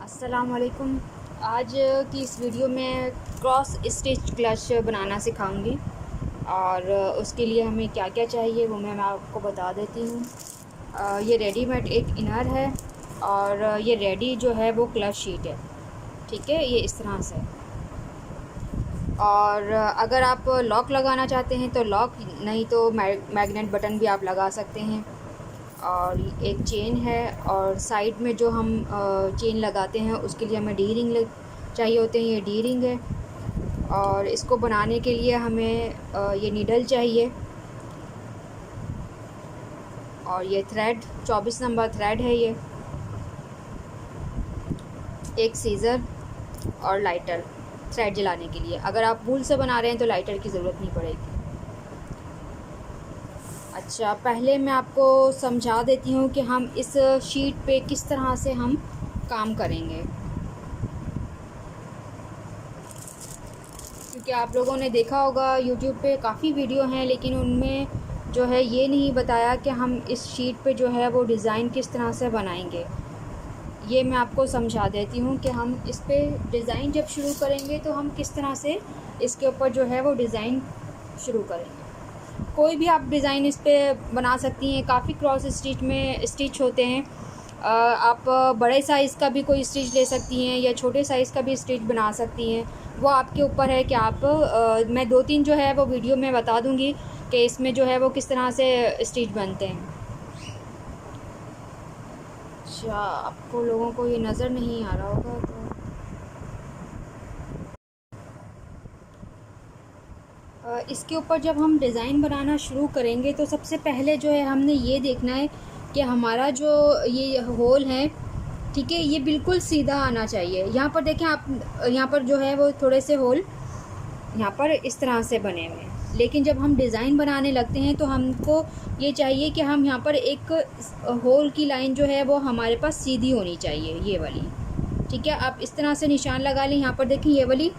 अस्सलाम वालेकुम। आज की इस वीडियो में क्रॉस स्टिच क्लच बनाना सिखाऊंगी और उसके लिए हमें क्या क्या चाहिए वो मैं आपको बता देती हूँ। ये रेडीमेड एक इनर है और ये रेडी जो है वो क्लच शीट है। ठीक है, ये इस तरह से। और अगर आप लॉक लगाना चाहते हैं तो लॉक, नहीं तो मैग्नेट बटन भी आप लगा सकते हैं। और एक चेन है और साइड में जो हम चेन लगाते हैं उसके लिए हमें डी रिंग चाहिए होते हैं। ये डी रिंग है। और इसको बनाने के लिए हमें ये नीडल चाहिए और ये थ्रेड 24 नंबर थ्रेड है। ये एक सीज़र और लाइटर थ्रेड जलाने के लिए। अगर आप वूल से बना रहे हैं तो लाइटर की ज़रूरत नहीं पड़ेगी। अच्छा, पहले मैं आपको समझा देती हूँ कि हम इस शीट पे किस तरह से हम काम करेंगे, क्योंकि आप लोगों ने देखा होगा यूट्यूब पे काफ़ी वीडियो हैं, लेकिन उनमें जो है ये नहीं बताया कि हम इस शीट पे जो है वो डिज़ाइन किस तरह से बनाएंगे। ये मैं आपको समझा देती हूँ कि हम इस पे डिज़ाइन जब शुरू करेंगे तो हम किस तरह से इसके ऊपर जो है वो डिज़ाइन शुरू करेंगे। कोई भी आप डिज़ाइन इस पे बना सकती हैं। काफ़ी क्रॉस स्टिच में स्टिच होते हैं। आप बड़े साइज़ का भी कोई स्टिच ले सकती हैं या छोटे साइज़ का भी स्टिच बना सकती हैं। वो आपके ऊपर है कि आप मैं 2-3 जो है वो वीडियो में बता दूँगी कि इसमें जो है वो किस तरह से स्टिच बनते हैं। अच्छा, आपको लोगों को ये नज़र नहीं आ रहा होगा तो इसके ऊपर जब हम डिज़ाइन बनाना शुरू करेंगे तो सबसे पहले जो है हमने ये देखना है कि हमारा जो ये होल है, ठीक है, ये बिल्कुल सीधा आना चाहिए। यहाँ पर देखें आप, यहाँ पर जो है वो थोड़े से होल यहाँ पर इस तरह से बने हुए हैं। लेकिन जब हम डिज़ाइन बनाने लगते हैं तो हमको ये चाहिए कि हम यहाँ पर एक होल की लाइन जो है वो हमारे पास सीधी होनी चाहिए, ये वाली। ठीक है, आप इस तरह से निशान लगा लें। यहाँ पर देखें ये वाली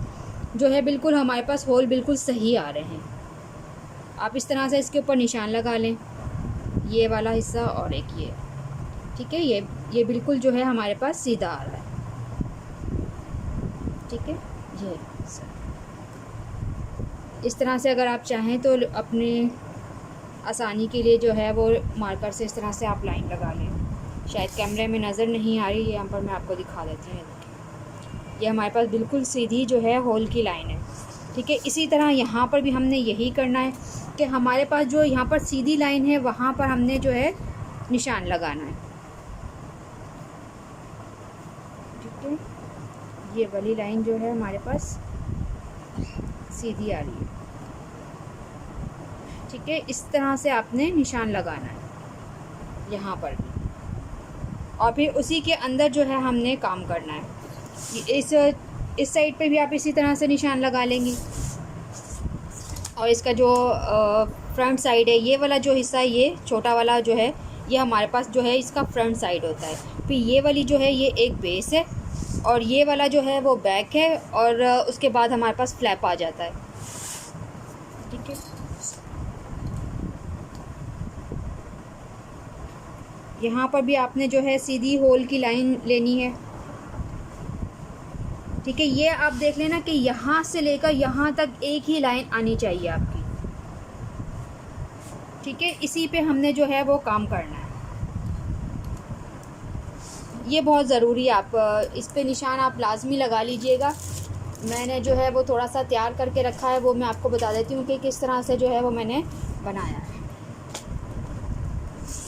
जो है बिल्कुल हमारे पास होल बिल्कुल सही आ रहे हैं। आप इस तरह से इसके ऊपर निशान लगा लें, ये वाला हिस्सा और एक ये। ठीक है, ये बिल्कुल जो है हमारे पास सीधा आ रहा है। ठीक है, ये इस तरह से अगर आप चाहें तो अपने आसानी के लिए जो है वो मार्कर से इस तरह से आप लाइन लगा लें। शायद कैमरे में नज़र नहीं आ रही है, यहाँ पर मैं आपको दिखा देती हूँ। ये हमारे पास बिल्कुल सीधी जो है होल की लाइन है। ठीक है, इसी तरह यहाँ पर भी हमने यही करना है कि हमारे पास जो यहाँ पर सीधी लाइन है वहाँ पर हमने जो है निशान लगाना है। ठीक है, ये वाली लाइन जो है हमारे पास सीधी आ रही है। ठीक है, इस तरह से आपने निशान लगाना है यहाँ पर भी, और फिर उसी के अंदर जो है हमने काम करना है। इस साइड पे भी आप इसी तरह से निशान लगा लेंगी। और इसका जो फ्रंट साइड है, ये वाला जो हिस्सा, ये छोटा वाला जो है, ये हमारे पास जो है इसका फ्रंट साइड होता है। फिर ये वाली जो है ये एक बेस है और ये वाला जो है वो बैक है, और उसके बाद हमारे पास फ्लैप आ जाता है। ठीक है, यहाँ पर भी आपने जो है सीधी होल की लाइन लेनी है। ठीक है, ये आप देख लेना कि यहाँ से लेकर यहाँ तक एक ही लाइन आनी चाहिए आपकी। ठीक है, इसी पे हमने जो है वो काम करना है। ये बहुत ज़रूरी है, आप इस पे निशान आप लाजमी लगा लीजिएगा। मैंने जो है वो थोड़ा सा तैयार करके रखा है, वो मैं आपको बता देती हूँ कि किस तरह से जो है वो मैंने बनाया है।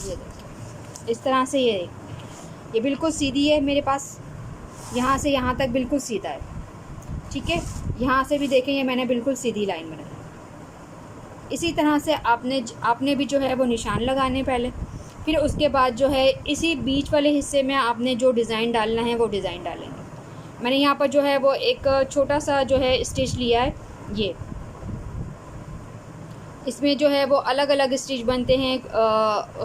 ये देखिए, इस तरह से ये बिल्कुल सीधी है मेरे पास, यहाँ से यहाँ तक बिल्कुल सीधा है। ठीक है, यहाँ से भी देखें, ये मैंने बिल्कुल सीधी लाइन बनाई। इसी तरह से आपने भी जो है वो निशान लगाने पहले, फिर उसके बाद जो है इसी बीच वाले हिस्से में आपने जो डिज़ाइन डालना है वो डिज़ाइन डालेंगे। मैंने यहाँ पर जो है वो एक छोटा सा जो है स्टिच लिया है। ये इसमें जो है वो अलग अलग स्टिच बनते हैं,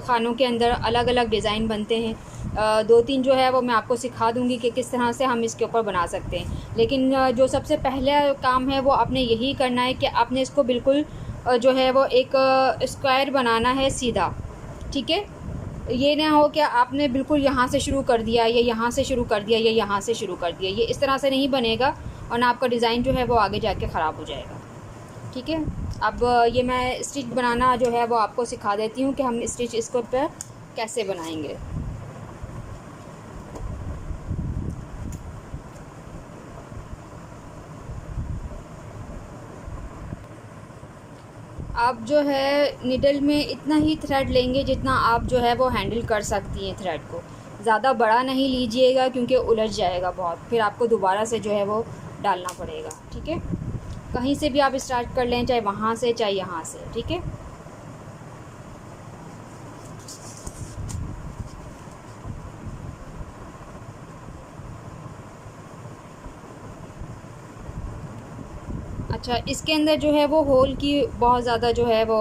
खानों के अंदर अलग अलग डिज़ाइन बनते हैं। 2-3 जो है वो मैं आपको सिखा दूंगी कि किस तरह से हम इसके ऊपर बना सकते हैं। लेकिन जो सबसे पहला काम है वो आपने यही करना है कि आपने इसको बिल्कुल जो है वो एक स्क्वायर बनाना है सीधा। ठीक है, ये ना हो कि आपने बिल्कुल यहाँ से शुरू कर दिया या यहाँ से शुरू कर दिया या यहाँ से शुरू कर दिया, ये इस तरह से नहीं बनेगा और ना आपका डिज़ाइन जो है वो आगे जाके ख़राब हो जाएगा। ठीक है, अब ये मैं स्टिच बनाना जो है वो आपको सिखा देती हूँ कि हम स्टिच इसको पे कैसे बनाएंगे। आप जो है निडल में इतना ही थ्रेड लेंगे जितना आप जो है वो हैंडल कर सकती हैं थ्रेड को। ज़्यादा बड़ा नहीं लीजिएगा क्योंकि उलझ जाएगा बहुत, फिर आपको दोबारा से जो है वो डालना पड़ेगा। ठीक है, कहीं से भी आप स्टार्ट कर लें, चाहे वहाँ से चाहे यहाँ से। ठीक है, अच्छा, इसके अंदर जो है वो होल की बहुत ज़्यादा जो है वो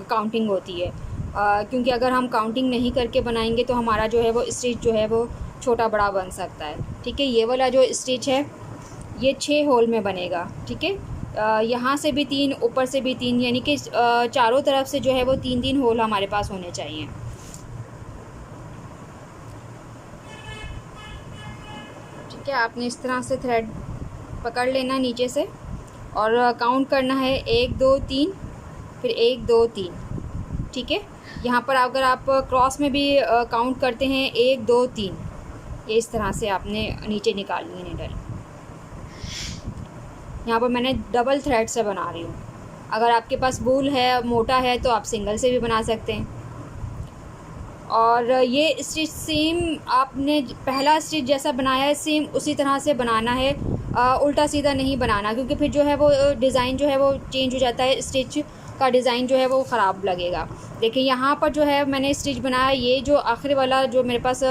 काउंटिंग होती है, क्योंकि अगर हम काउंटिंग नहीं करके बनाएंगे तो हमारा जो है वो स्टिच जो है वो छोटा बड़ा बन सकता है। ठीक है, ये वाला जो स्टिच है ये 6 होल में बनेगा। ठीक है, यहाँ से भी 3, ऊपर से भी 3, यानी कि चारों तरफ से जो है वो 3-3 होल हमारे पास होने चाहिए। ठीक है, आपने इस तरह से थ्रेड पकड़ लेना नीचे से और काउंट करना है 1 2 3, फिर 1 2 3। ठीक है, यहाँ पर अगर आप क्रॉस में भी काउंट करते हैं 1 2 3, ये इस तरह से आपने नीचे निकालनी है निडल। यहाँ पर मैंने डबल थ्रेड से बना रही हूँ। अगर आपके पास वूल है, मोटा है, तो आप सिंगल से भी बना सकते हैं। और ये स्टिच सेम आपने पहला स्टिच जैसा बनाया है सेम उसी तरह से बनाना है, उल्टा सीधा नहीं बनाना, क्योंकि फिर जो है वो डिज़ाइन जो है वो चेंज हो जाता है, स्टिच का डिज़ाइन जो है वो ख़राब लगेगा। देखिए यहाँ पर जो है मैंने स्टिच बनाया, ये जो आखिरी वाला जो मेरे पास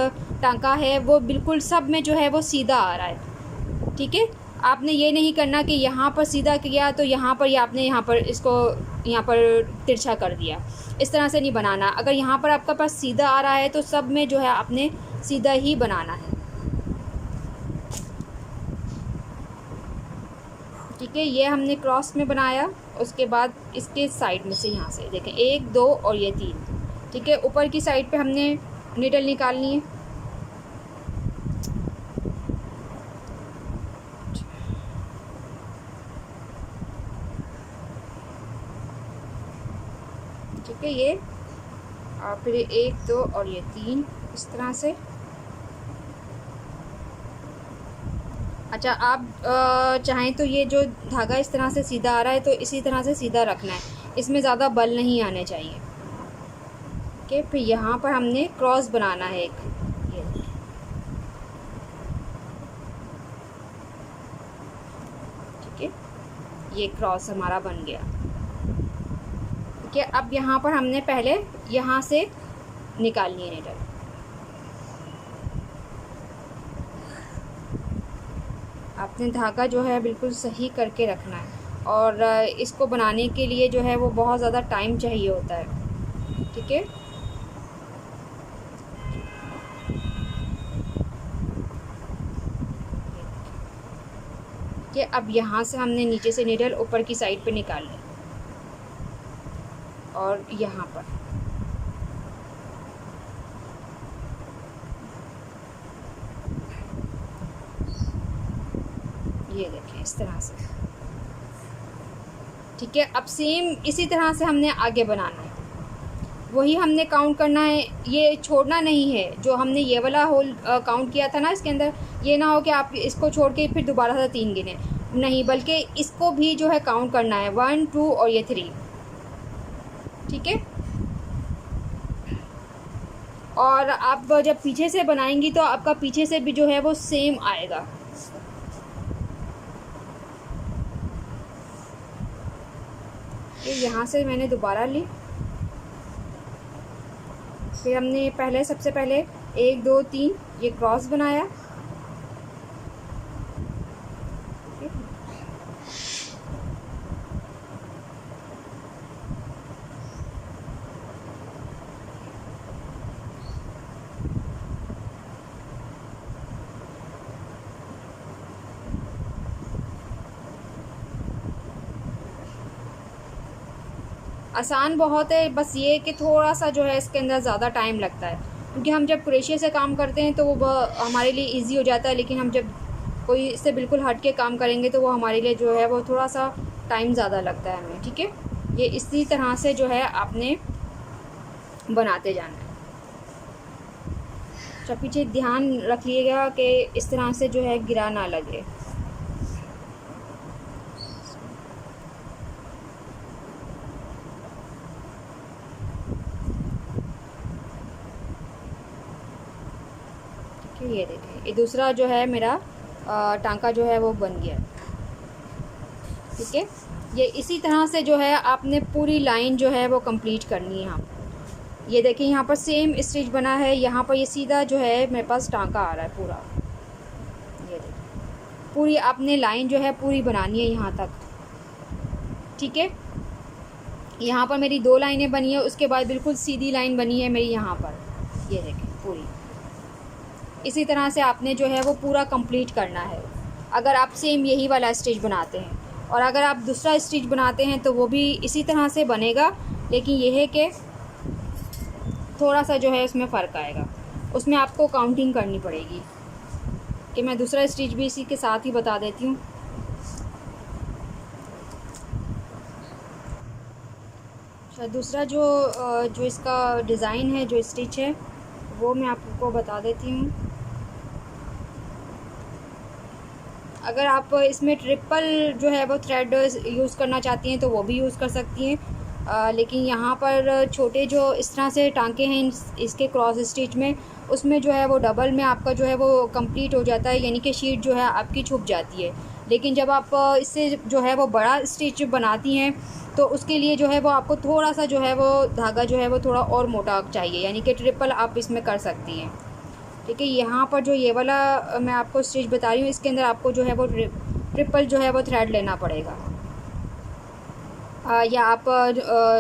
टांका है वो बिल्कुल सब में जो है वो सीधा आ रहा है। ठीक है, आपने ये नहीं करना कि यहाँ पर सीधा किया तो यहाँ पर या आपने यहाँ पर इसको यहाँ पर तिरछा कर दिया, इस तरह से नहीं बनाना। अगर यहाँ पर आपका पास सीधा आ रहा है तो सब में जो है आपने सीधा ही बनाना है। ठीक है, ये हमने क्रॉस में बनाया, उसके बाद इसके साइड में से यहाँ से देखें 1 2 और ये 3। ठीक है, ऊपर की साइड पे हमने नीडल निकालनी है। ठीक है, ये और फिर 1 2 और ये 3 इस तरह से। अच्छा, आप चाहें तो ये जो धागा इस तरह से सीधा आ रहा है तो इसी तरह से सीधा रखना है, इसमें ज़्यादा बल नहीं आने चाहिए। ठीक है, फिर यहाँ पर हमने क्रॉस बनाना है एक, ये ठीक है, ये क्रॉस हमारा बन गया। ठीक है, अब यहाँ पर हमने पहले यहाँ से निकालनी है नीडल। आपने धागा जो है बिल्कुल सही करके रखना है, और इसको बनाने के लिए जो है वो बहुत ज़्यादा टाइम चाहिए होता है। ठीक है, कि अब यहाँ से हमने नीचे से नीडल ऊपर की साइड पे निकाल ली और यहाँ पर ये देखें इस तरह से। ठीक है, अब सेम इसी तरह से हमने आगे बनाना है, वही हमने काउंट करना है, ये छोड़ना नहीं है। जो हमने ये वाला होल काउंट किया था ना इसके अंदर, ये ना हो कि आप इसको छोड़ के फिर दोबारा से 3 गिने, नहीं, बल्कि इसको भी जो है काउंट करना है 1 2 और ये 3। ठीक है, और आप जब पीछे से बनाएंगी तो आपका पीछे से भी जो है वो सेम आएगा। यहाँ से मैंने दोबारा ली, फिर हमने पहले सबसे पहले 1 2 3 ये क्रॉस बनाया। आसान बहुत है, बस ये कि थोड़ा सा जो है इसके अंदर ज़्यादा टाइम लगता है, क्योंकि हम जब क्रोशिया से काम करते हैं तो वो हमारे लिए इजी हो जाता है, लेकिन हम जब कोई इससे बिल्कुल हट के काम करेंगे तो वो हमारे लिए जो है वो थोड़ा सा टाइम ज़्यादा लगता है हमें। ठीक है, ये इसी तरह से जो है आपने बनाते जाना है। अच्छा, पीछे ध्यान रखिएगा कि इस तरह से जो है गिरा ना लगे। ठीक है, ये देखें, ये दूसरा जो है मेरा टांका जो है वो बन गया। ठीक है, ये इसी तरह से जो है आपने पूरी लाइन जो है वो कंप्लीट करनी है। यहाँ ये देखिए, यहाँ पर सेम स्टिच बना है, यहाँ पर ये सीधा जो है मेरे पास टांका आ रहा है पूरा। ये देखिए, पूरी आपने लाइन जो है पूरी बनानी है यहाँ तक। ठीक है, यहाँ पर मेरी 2 लाइनें बनी है, उसके बाद बिल्कुल सीधी लाइन बनी है मेरी यहाँ पर। ये देखें पूरी इसी तरह से आपने जो है वो पूरा कंप्लीट करना है। अगर आप सेम यही वाला स्टिच बनाते हैं और अगर आप दूसरा स्टिच बनाते हैं तो वो भी इसी तरह से बनेगा, लेकिन यह है कि थोड़ा सा जो है उसमें फ़र्क आएगा, उसमें आपको काउंटिंग करनी पड़ेगी। कि मैं दूसरा स्टिच भी इसी के साथ ही बता देती हूँ। अच्छा, दूसरा जो इसका डिज़ाइन है, जो स्टिच है, वो मैं आपको बता देती हूँ। अगर आप इसमें ट्रिपल जो है वो थ्रेड यूज़ करना चाहती हैं तो वो भी यूज़ कर सकती हैं, लेकिन यहाँ पर छोटे जो इस तरह से टांके हैं इसके क्रॉस स्टिच में, उसमें जो है वो डबल में आपका जो है वो कंप्लीट हो जाता है, यानी कि शीट जो है आपकी छुप जाती है। लेकिन जब आप इससे जो है वो बड़ा स्टिच बनाती हैं तो उसके लिए जो है वो आपको थोड़ा सा जो है वो धागा जो है वो थोड़ा और मोटा चाहिए, यानी कि ट्रिपल आप इसमें कर सकती हैं। ठीक है, यहाँ पर जो ये वाला मैं आपको स्टिच बता रही हूँ, इसके अंदर आपको जो है वो ट्रिपल जो है वो थ्रेड लेना पड़ेगा, या आप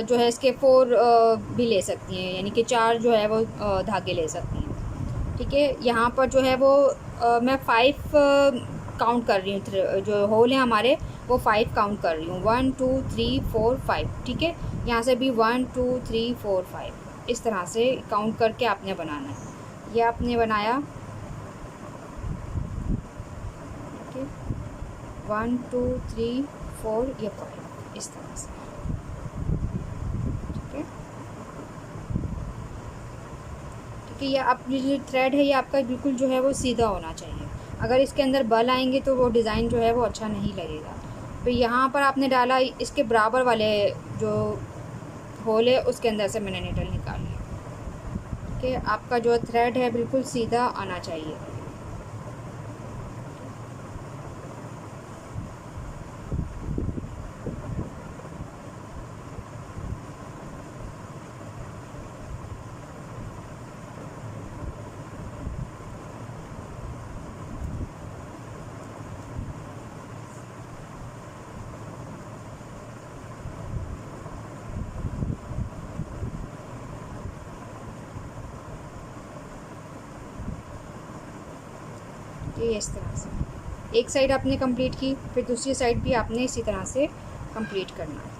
जो है इसके 4 भी ले सकती हैं, यानी कि 4 जो है वो धागे ले सकती हैं। ठीक है, यहाँ पर जो है वो मैं 5 काउंट कर रही हूँ, जो होल है हमारे वो 5 काउंट कर रही हूँ, 1 2 3 4 5। ठीक है, यहाँ से भी 1 2 3 4 5 इस तरह से काउंट करके आपने बनाना है। ये आपने बनाया। ठीक है, 1 2 3 4 ये 5 इस तरह से। ठीक है, ठीक है, ये आपकी जो थ्रेड है ये आपका बिल्कुल जो है वो सीधा होना चाहिए। अगर इसके अंदर बल आएंगे तो वो डिज़ाइन जो है वो अच्छा नहीं लगेगा। फिर यहाँ पर आपने डाला, इसके बराबर वाले जो होल है उसके अंदर से मैंने नीडल निकाल लिया। कि आपका जो थ्रेड है बिल्कुल सीधा आना चाहिए। ये इस तरह से एक साइड आपने कंप्लीट की, फिर दूसरी साइड भी आपने इसी तरह से कंप्लीट करना है।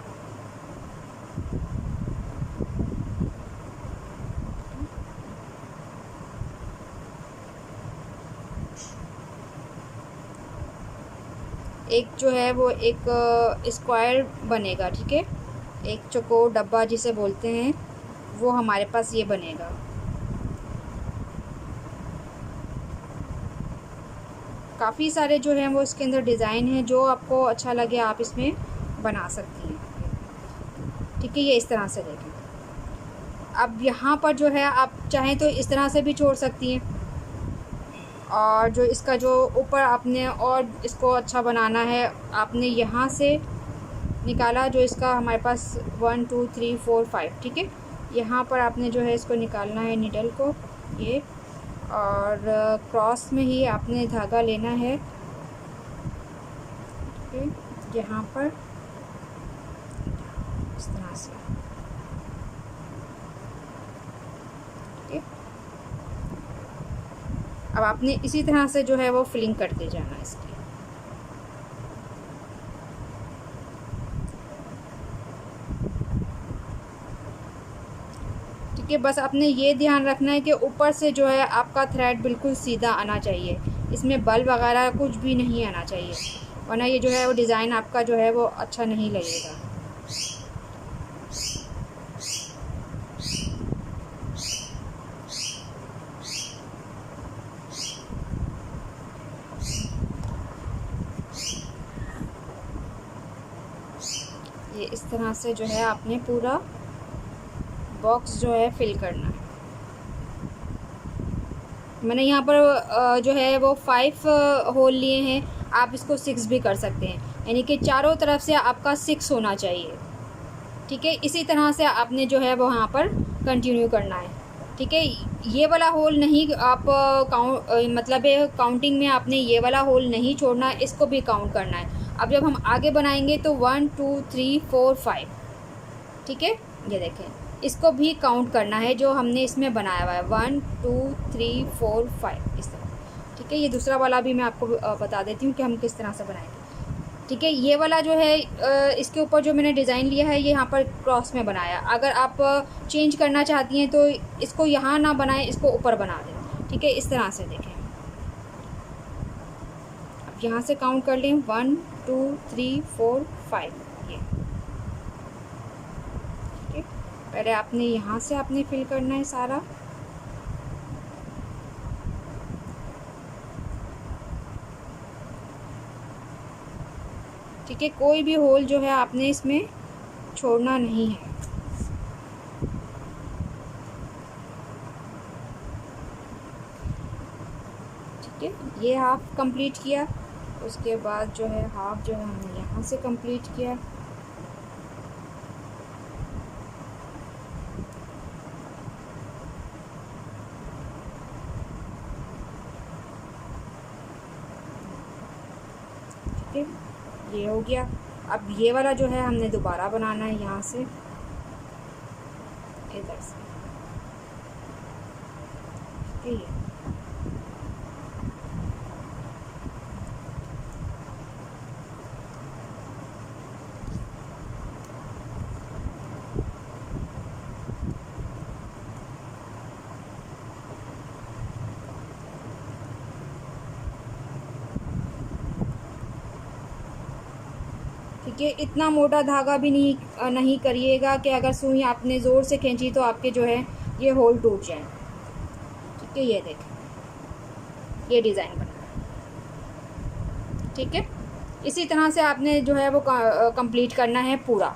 एक जो है वो एक स्क्वायर बनेगा। ठीक है, एक चौकोर डब्बा जिसे बोलते हैं वो हमारे पास ये बनेगा। काफ़ी सारे जो हैं वो इसके अंदर डिज़ाइन हैं, जो आपको अच्छा लगे आप इसमें बना सकती हैं। ठीक है, ये इस तरह से देखें। अब यहाँ पर जो है आप चाहें तो इस तरह से भी छोड़ सकती हैं, और जो इसका जो ऊपर आपने और इसको अच्छा बनाना है, आपने यहाँ से निकाला जो इसका हमारे पास 1 2 3 4 5। ठीक है, यहाँ पर आपने जो है इसको निकालना है नीडल को, ये, और क्रॉस में ही आपने धागा लेना है। ठीक है, यहाँ पर इस तरह से। ठीक है, अब आपने इसी तरह से जो है वो फिलिंग करते जाना है इसकी। ठीक है, बस आपने ये ध्यान रखना है कि ऊपर से जो है आपका थ्रेड बिल्कुल सीधा आना चाहिए, इसमें बल वगैरह कुछ भी नहीं आना चाहिए, वरना ये जो है वो डिज़ाइन आपका जो है वो अच्छा नहीं लगेगा। ये इस तरह से जो है आपने पूरा बॉक्स जो है फिल करना है। मैंने यहाँ पर जो है वो 5 होल लिए हैं, आप इसको 6 भी कर सकते हैं, यानी कि चारों तरफ से आपका 6 होना चाहिए। ठीक है, इसी तरह से आपने जो है वो यहाँ पर कंटिन्यू करना है। ठीक है, ये वाला होल नहीं आप मतलब काउंटिंग में आपने ये वाला होल नहीं छोड़ना, इसको भी काउंट करना है। अब जब हम आगे बनाएंगे तो 1 2 3 4 5, ठीक है, ये देखें, इसको भी काउंट करना है जो हमने इसमें बनाया हुआ है, 1 2 3 4 5 इस तरह। ठीक है, ये दूसरा वाला भी मैं आपको बता देती हूँ कि हम किस तरह से बनाएंगे। ठीक है, ये वाला जो है इसके ऊपर जो मैंने डिज़ाइन लिया है ये यहाँ पर क्रॉस में बनाया। अगर आप चेंज करना चाहती हैं तो इसको यहाँ ना बनाएं, इसको ऊपर बना दें। ठीक है, इस तरह से देखें, अब यहाँ से काउंट कर लें 1 2 3 4 5 ये। ठीक है, पहले आपने यहाँ से आपने फिल करना है सारा। ठीक है, कोई भी होल जो है आपने इसमें छोड़ना नहीं है। ठीक है, ये हाफ कंप्लीट किया, उसके बाद जो है हाफ जो है हमने यहाँ से कंप्लीट किया। ठीक है, ये हो गया। अब ये वाला जो है हमने दोबारा बनाना है यहाँ से, इधर से। ठीक है, ठीक है, इतना मोटा धागा भी नहीं करिएगा कि अगर सुई आपने ज़ोर से खींची तो आपके जो है ये होल टूट जाए। ठीक है, ये देखें, ये डिज़ाइन बना। ठीक है, इसी तरह से आपने जो है वो कंप्लीट करना है पूरा।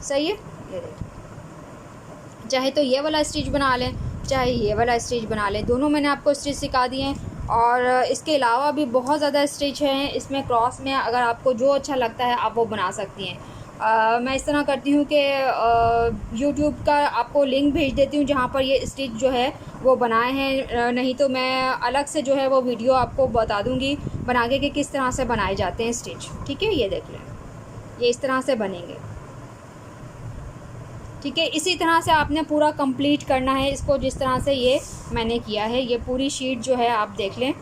सही है, ये देखिए, चाहे तो ये वाला स्टिच बना लें, चाहे ये वाला स्टिच बना लें, दोनों मैंने आपको स्टिच सिखा दिए हैं। और इसके अलावा भी बहुत ज़्यादा स्टिच हैं इसमें क्रॉस में, अगर आपको जो अच्छा लगता है आप वो बना सकती हैं। मैं इस तरह करती हूँ कि यूट्यूब का आपको लिंक भेज देती हूँ जहाँ पर ये स्टिच जो है वो बनाए हैं, नहीं तो मैं अलग से जो है वो वीडियो आपको बता दूँगी बना के कि किस तरह से बनाए जाते हैं स्टिच। ठीक है, ये देख लें, ये इस तरह से बनेंगे। ठीक है, इसी तरह से आपने पूरा कंप्लीट करना है इसको, जिस तरह से ये मैंने किया है। ये पूरी शीट जो है आप देख लें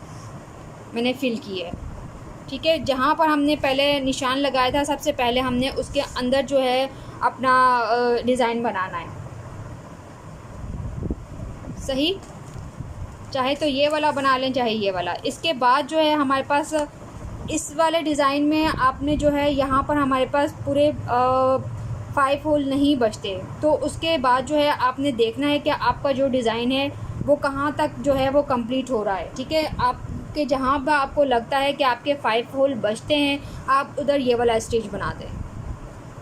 मैंने फिल की है। ठीक है, जहाँ पर हमने पहले निशान लगाया था सबसे पहले हमने उसके अंदर जो है अपना डिज़ाइन बनाना है। सही, चाहे तो ये वाला बना लें चाहे ये वाला। इसके बाद जो है हमारे पास इस वाले डिज़ाइन में आपने जो है यहाँ पर हमारे पास पूरे 5 होल नहीं बचते, तो उसके बाद जो है आपने देखना है कि आपका जो डिज़ाइन है वो कहाँ तक जो है वो कंप्लीट हो रहा है। ठीक है, आपके जहाँ पर आपको लगता है कि आपके 5 होल बचते हैं आप उधर ये वाला स्टिच बना दें।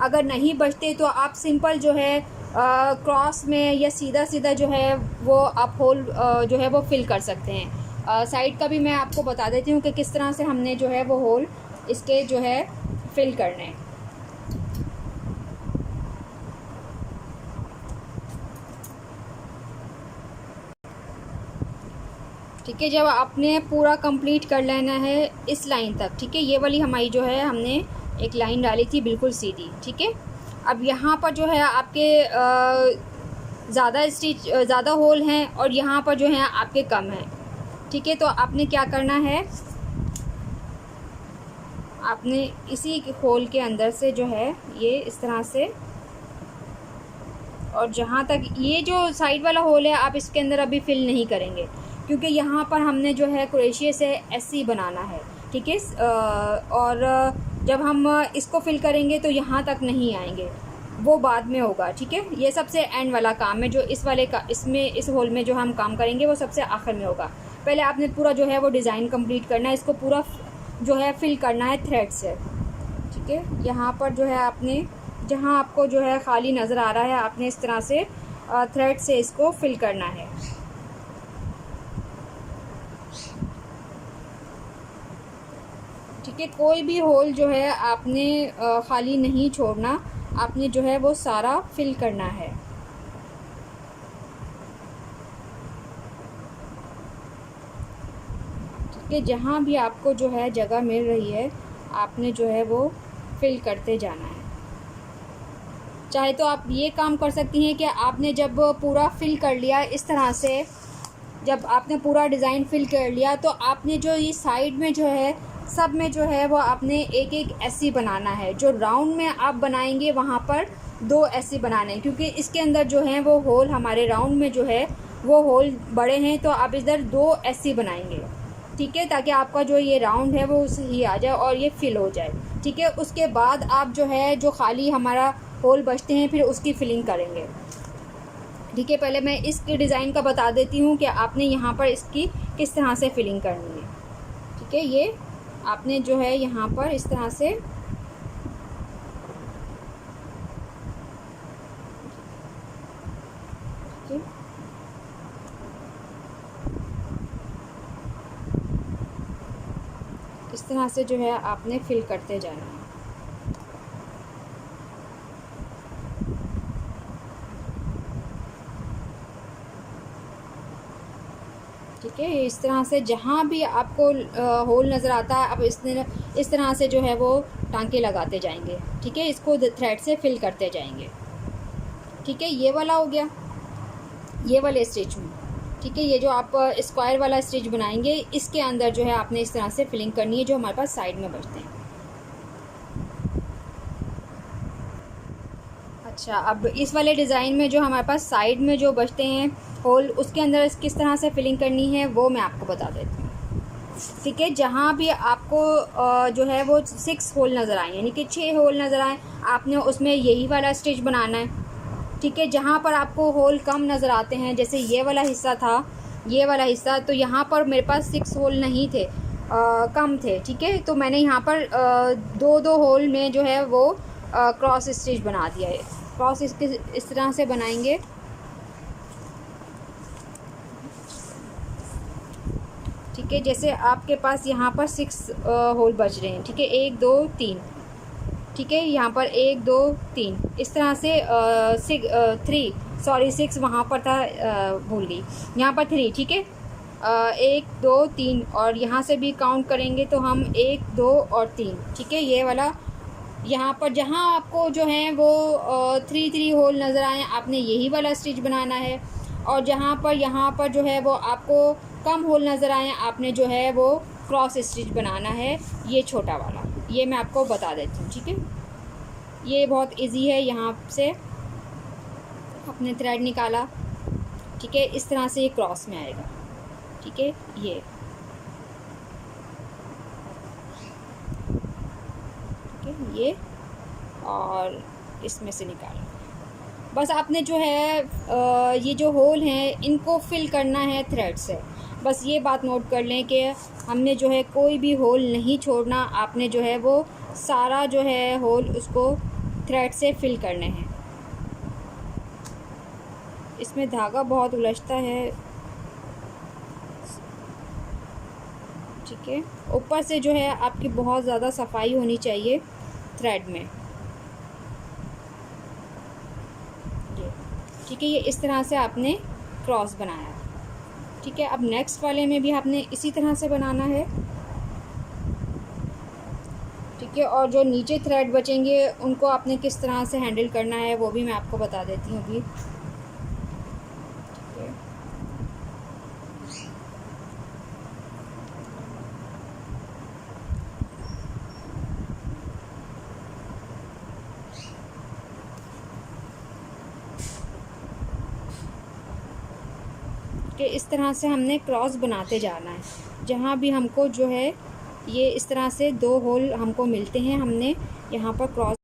अगर नहीं बचते तो आप सिंपल जो है क्रॉस में या सीधा सीधा जो है वो आप होल जो है वो फिल कर सकते हैं। साइड का भी मैं आपको बता देती हूँ कि किस तरह से हमने जो है वो होल इसके जो है फिल करने हैं। ठीक है, जब आपने पूरा कंप्लीट कर लेना है इस लाइन तक। ठीक है, ये वाली हमारी जो है हमने एक लाइन डाली थी बिल्कुल सीधी। ठीक है, अब यहाँ पर जो है आपके ज़्यादा होल हैं और यहाँ पर जो है आपके कम हैं। ठीक है, तो आपने क्या करना है, आपने इसी होल के अंदर से जो है ये इस तरह से और जहाँ तक ये जो साइड वाला होल है आप इसके अंदर अभी फिल नहीं करेंगे, क्योंकि यहाँ पर हमने जो है क्रोशिया से एसी बनाना है, ठीक है। और जब हम इसको फिल करेंगे तो यहाँ तक नहीं आएंगे, वो बाद में होगा, ठीक है। ये सबसे एंड वाला काम है, जो इस वाले का इसमें इस होल में जो हम काम करेंगे वो सबसे आखिर में होगा। पहले आपने पूरा जो है वो डिज़ाइन कंप्लीट करना है, इसको पूरा जो है फिल करना है थ्रेड से, ठीक है। यहाँ पर जो है आपने जहाँ आपको जो है खाली नज़र आ रहा है आपने इस तरह से थ्रेड से इसको फिल करना है, ठीक है। कोई भी होल जो है आपने खाली नहीं छोड़ना, आपने जो है वो सारा फिल करना है, ठीक है। जहाँ भी आपको जो है जगह मिल रही है आपने जो है वो फिल करते जाना है। चाहे तो आप ये काम कर सकती हैं कि आपने जब पूरा फिल कर लिया इस तरह से, जब आपने पूरा डिज़ाइन फिल कर लिया तो आपने जो ये साइड में जो है सब में जो है वो आपने एक एक ऐसी बनाना है। जो राउंड में आप बनाएंगे वहाँ पर 2 ऐसी बनाने हैं, क्योंकि इसके अंदर जो है वो होल हमारे राउंड में जो है वो होल बड़े हैं, तो आप इधर 2 ऐसी बनाएंगे, ठीक है, ताकि आपका जो ये राउंड है वो सही आ जाए और ये फिल हो जाए, ठीक है। उसके बाद आप जो है जो खाली हमारा होल बचते हैं फिर उसकी फिलिंग करेंगे, ठीक है। पहले मैं इसके डिज़ाइन का बता देती हूँ कि आपने यहाँ पर इसकी किस तरह से फिलिंग करनी है, ठीक है। ये आपने जो है यहाँ पर इस तरह से इस तरह से जो है आपने फिल करते जाना है, ठीक है। इस तरह से जहाँ भी आपको होल नज़र आता है आप इस तरह से जो है वो टांके लगाते जाएंगे, ठीक है। इसको थ्रेड से फिल करते जाएंगे, ठीक है। ये वाला हो गया ये वाले स्टिच में, ठीक है। ये जो आप स्क्वायर वाला स्टिच बनाएंगे इसके अंदर जो है आपने इस तरह से फिलिंग करनी है जो हमारे पास साइड में बचते हैं। अच्छा, अब इस वाले डिज़ाइन में जो हमारे पास साइड में जो बचते हैं होल उसके अंदर किस तरह से फिलिंग करनी है वो मैं आपको बता देती हूँ, ठीक है। जहाँ भी आपको जो है वो 6 होल नज़र आए, यानी कि 6 होल नज़र आए, आपने उसमें यही वाला स्टिच बनाना है, ठीक है। जहाँ पर आपको होल कम नज़र आते हैं, जैसे ये वाला हिस्सा था, ये वाला हिस्सा, तो यहाँ पर मेरे पास 6 होल नहीं थे, कम थे, ठीक है। तो मैंने यहाँ पर 2-2 होल में जो है वो क्रॉस स्टिच बना दिया है। क्रॉस इस तरह से बनाएंगे, ठीक है। जैसे आपके पास यहाँ पर 6 होल बच रहे हैं, ठीक है, 1 2 3, ठीक है। यहाँ पर 1 2 3 इस तरह से 6 वहाँ पर था, भूल गई, यहाँ पर 3, ठीक है। 1 2 3 और यहाँ से भी काउंट करेंगे तो हम 1 2 और 3, ठीक है। ये वाला यहाँ पर जहाँ आपको जो है वो 3 होल नज़र आए आपने यही वाला स्टिच बनाना है, और जहाँ पर यहाँ पर जो है वो आपको कम होल नज़र आए आपने जो है वो क्रॉस स्टिच बनाना है, ये छोटा वाला। ये मैं आपको बता देती हूँ, ठीक है। ये बहुत इजी है, यहाँ से अपने थ्रेड निकाला, ठीक है, इस तरह से ये क्रॉस में आएगा, ठीक है। ये ये और इसमें से निकालना, बस आपने जो है ये जो होल हैं इनको फिल करना है थ्रेड से। बस ये बात नोट कर लें कि हमने जो है कोई भी होल नहीं छोड़ना, आपने जो है वो सारा जो है होल उसको थ्रेड से फिल करने हैं। इसमें धागा बहुत उलझता है, ठीक है। ऊपर से जो है आपकी बहुत ज़्यादा सफाई होनी चाहिए थ्रेड में, ये ठीक है। ये इस तरह से आपने क्रॉस बनाया, ठीक है। अब नेक्स्ट वाले में भी आपने इसी तरह से बनाना है, ठीक है। और जो नीचे थ्रेड बचेंगे उनको आपने किस तरह से हैंडल करना है वो भी मैं आपको बता देती हूँ अभी, ठीक है। कि इस तरह से हमने क्रॉस बनाते जाना है। जहाँ भी हमको जो है ये इस तरह से 2 होल हमको मिलते हैं, हमने यहाँ पर क्रॉस